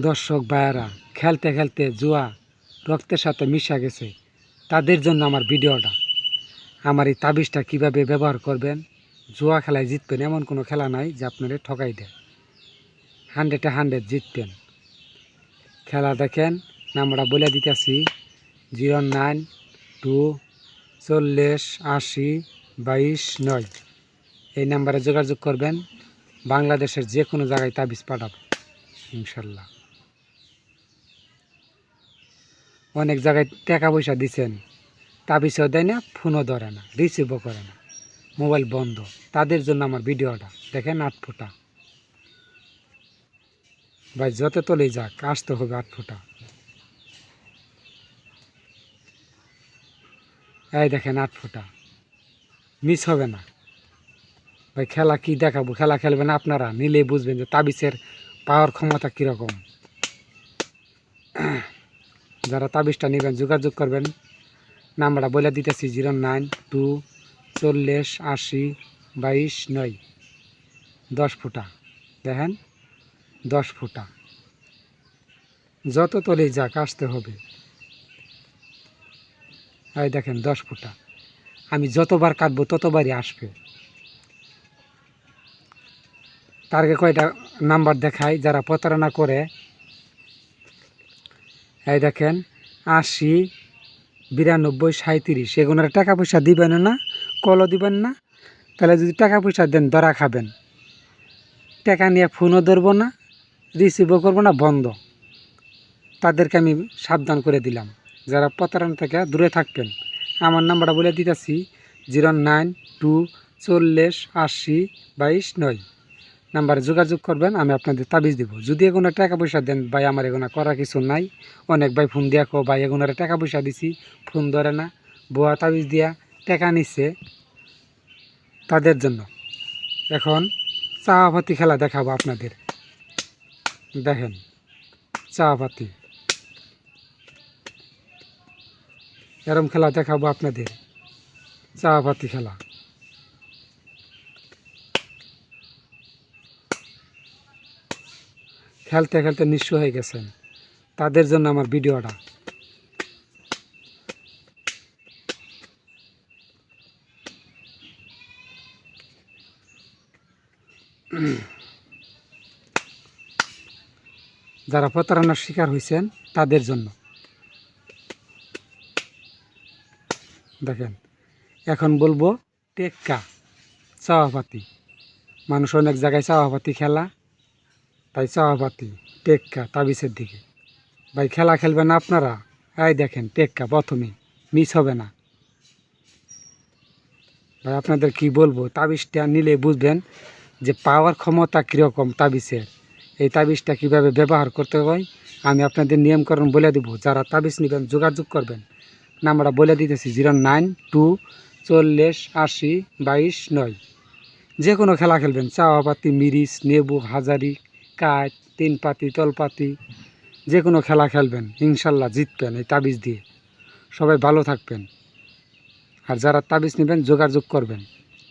দর্শক ভাইয়েরা, খেলতে খেলতে জুয়া রক্তের সাথে মিশা গেছে, তাদের জন্য আমার ভিডিওটা। আমার এই তাবিজটা কীভাবে ব্যবহার করবেন, জুয়া খেলায় জিতবেন এমন কোনো খেলা নাই যে আপনাদের ঠকাই দেয়। 100-100 জিতবেন। খেলা দেখেন, নামটা বলে দিতেছি 09240802229। এই নাম্বারে যোগাযোগ করবেন। বাংলাদেশের যে কোনো জায়গায় তাবিজ পাঠাবো ইনশাল্লাহ। অনেক জায়গায় টাকা পয়সা দিচ্ছেন, তাবিজও দেয় না, ফোনও ধরে না, রিসিভও করে না, মোবাইল বন্ধ। তাদের জন্য আমার ভিডিওটা দেখেন। 8 ফুটা ভাই, যত তলেই যাক আসতে হবে 8 ফুটা। এই দেখেন 8 ফুটা, মিস হবে না ভাই। খেলা কি দেখাবো, খেলা খেলবেন আপনারা, নিলেই বুঝবেন যে তাবিজের পাওয়ার ক্ষমতা কীরকম। যারা তাবিজটা নেবেন যোগাযোগ করবেন। নাম্বারটা বলে দিতেছি 09240802229। 10 ফুটা দেখেন, 10 ফুটা, যত তলেই যাক আসতে হবে। এই দেখেন 10 ফুটা, আমি যতবার কাটবো ততবারই আসবে। তার আগে কয়টা নাম্বার দেখাই যারা প্রতারণা করে। এই দেখেন 80 92 37। এগুলোর টাকা পয়সা দিবেন না, কলও দিবেন না। তাহলে যদি টাকা পয়সা দেন ধরা খাবেন। টাকা নিয়ে ফোনও ধরবো না, রিসিভও করবো না, বন্ধ। তাদেরকে আমি সাবধান করে দিলাম, যারা প্রতারণা থেকে দূরে থাকবেন। আমার নাম্বারটা বলে দিতেছি 09240802229। নাম্বারে যোগাযোগ করবেন, আমি আপনাদের তাবিজ দেবো। যদি এগুলো টাকা পয়সা দেন ভাই, আমার এগুলো করার কিছু নাই। অনেক ভাই ফোন দিয়া কো ভাই এগুলোর টাকা পয়সা দিছি, ফোন ধরে না, বুয়া তাবিজ দিয়া টাকা নিচ্ছে। তাদের জন্য এখন চাপাতি খেলা দেখাবো আপনাদের। দেখেন চাপাতি, এরম খেলা দেখাবো আপনাদের। চাপাতি খেলা খেলতে খেলতে নিঃস্ব হয়ে গেছেন, তাদের জন্য আমার ভিডিওটা। যারা প্রতারণার শিকার হয়েছেন তাদের জন্য দেখেন। এখন বলবো টেক্কা চাওয়াপাতি। মানুষ অনেক জায়গায় চাওয়াপাতি খেলা, তাই চাওয়াপাতি টেক্কা তাবিজের দিকে। ভাই খেলা খেলবেন আপনারা, এই দেখেন টেক্কা প্রথমে, মিস হবে না ভাই। আপনাদের কি বলবো, তাবিজটা নিলে বুঝবেন যে পাওয়ার ক্ষমতা কীরকম তাবিজের। এই তাবিজটা কিভাবে ব্যবহার করতে হয় আমি আপনাদের নিয়মকরণ বলে দেবো। যারা তাবিজ নেবেন যোগাযোগ করবেন। নাম্বারটা বলে দিতেছি 09240802229। যে কোনো খেলা খেলবেন, চাওয়াপাতি, মিরিচ, নেবু, হাজারি, কাঠ, 3 পাতি, তলপাতি, যে কোনো খেলা খেলবেন ইনশাল্লাহ জিতবেন এই তাবিজ দিয়ে। সবাই ভালো থাকবেন। আর যারা তাবিজ নেবেন যোগাযোগ করবেন।